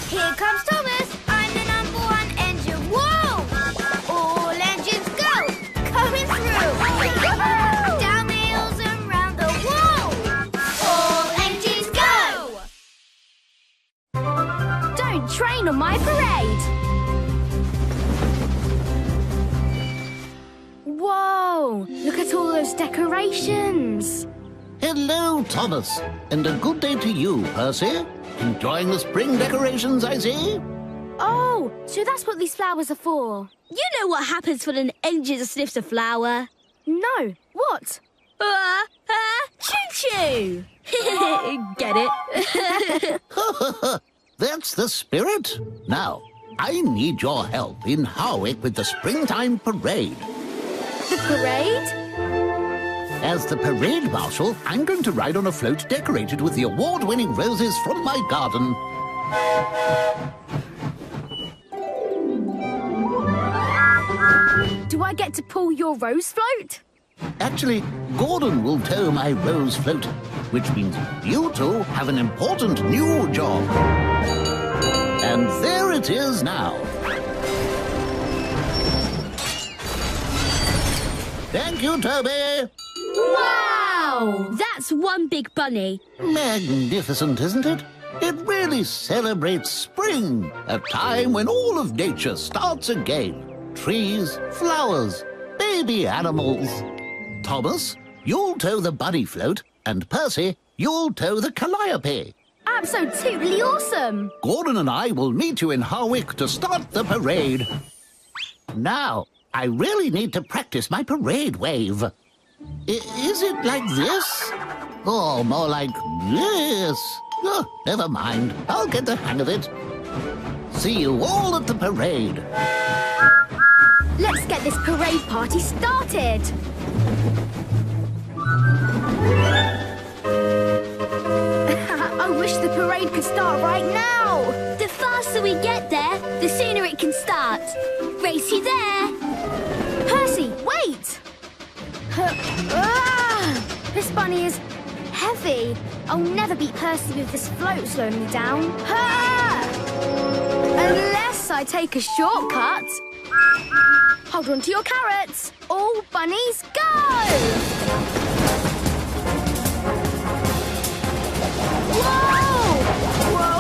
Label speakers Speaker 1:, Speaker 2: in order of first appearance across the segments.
Speaker 1: Here comes Thomas. I'm the #1 engine. Whoa! All engines go! Coming through! Down the hills and round the wall! All engines go! Don't train on my parade! Whoa! Look at all those decorations!
Speaker 2: Hello, Thomas. And a good day to you, Percy. Enjoying the spring decorations, I see?
Speaker 1: Oh, so that's what these flowers are for.
Speaker 3: You know what happens when an engine sniffs a flower?
Speaker 1: No, what?
Speaker 3: Choo-choo! Get it?
Speaker 2: That's the spirit. Now, I need your help in Harwick with the springtime parade.
Speaker 1: The parade?
Speaker 2: As the parade marshal, I'm going to ride on a float decorated with the award-winning roses from my garden.
Speaker 1: Do I get to pull your rose float?
Speaker 2: Actually, Gordon will tow my rose float, which means you two have an important new job. And there it is now. Thank you, Toby.
Speaker 3: Wow! That's one big bunny.
Speaker 2: Magnificent, isn't it? It really celebrates spring, a time when all of nature starts again. Trees, flowers, baby animals. Thomas, you'll tow the bunny float, and Percy, you'll tow the calliope.
Speaker 1: Absolutely awesome!
Speaker 2: Gordon and I will meet you in Harwick to start the parade. Now, I really need to practice my parade wave. Is it like this? Or more like this? Oh, never mind. I'll get the hang of it. See you all at the parade.
Speaker 1: Let's get this parade party started! I wish the parade could start right now!
Speaker 3: The faster we get there, the sooner it can start. Race you there!
Speaker 1: Percy, wait! This bunny is heavy. I'll never beat Percy with this float slowing me down. Unless I take a shortcut. Hold on to your carrots. All bunnies, go! Whoa! Whoa!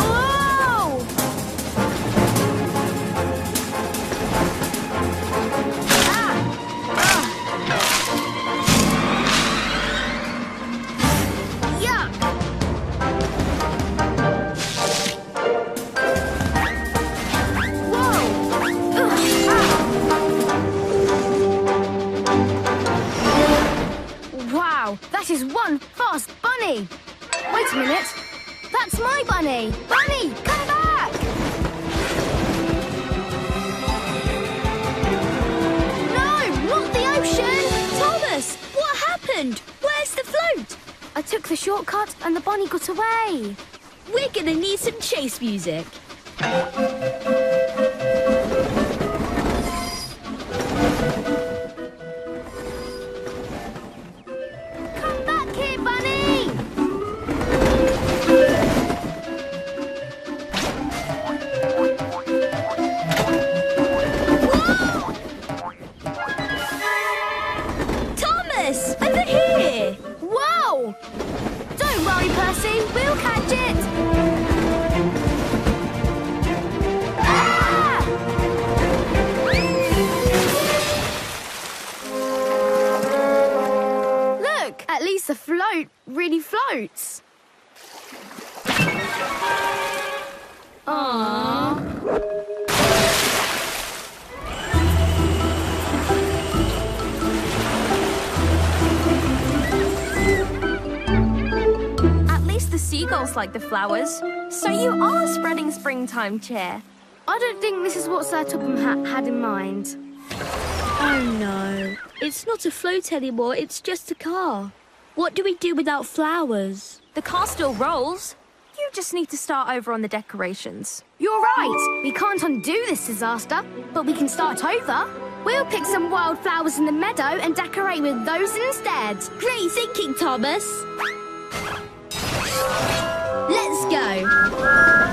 Speaker 1: That is one fast bunny. Wait a minute. That's my bunny. Bunny, come back! No, not the ocean!
Speaker 3: Thomas, what happened? Where's the float?
Speaker 1: I took the shortcut and the bunny got away.
Speaker 3: We're gonna need some chase music.
Speaker 1: Percy, we'll catch it! Ah! Look, at least the float really floats. Aww.
Speaker 4: The seagulls like the flowers, so you are spreading springtime cheer.
Speaker 1: I don't think this is what Sir Topham Hatt had in mind.
Speaker 3: Oh no, it's not a float anymore, it's just a car. What do we do without flowers?
Speaker 4: The car still rolls. You just need to start over on the decorations.
Speaker 1: You're right, we can't undo this disaster, but we can start over. We'll pick some wildflowers in the meadow and decorate with those instead.
Speaker 3: Great thinking, Thomas. Let's go.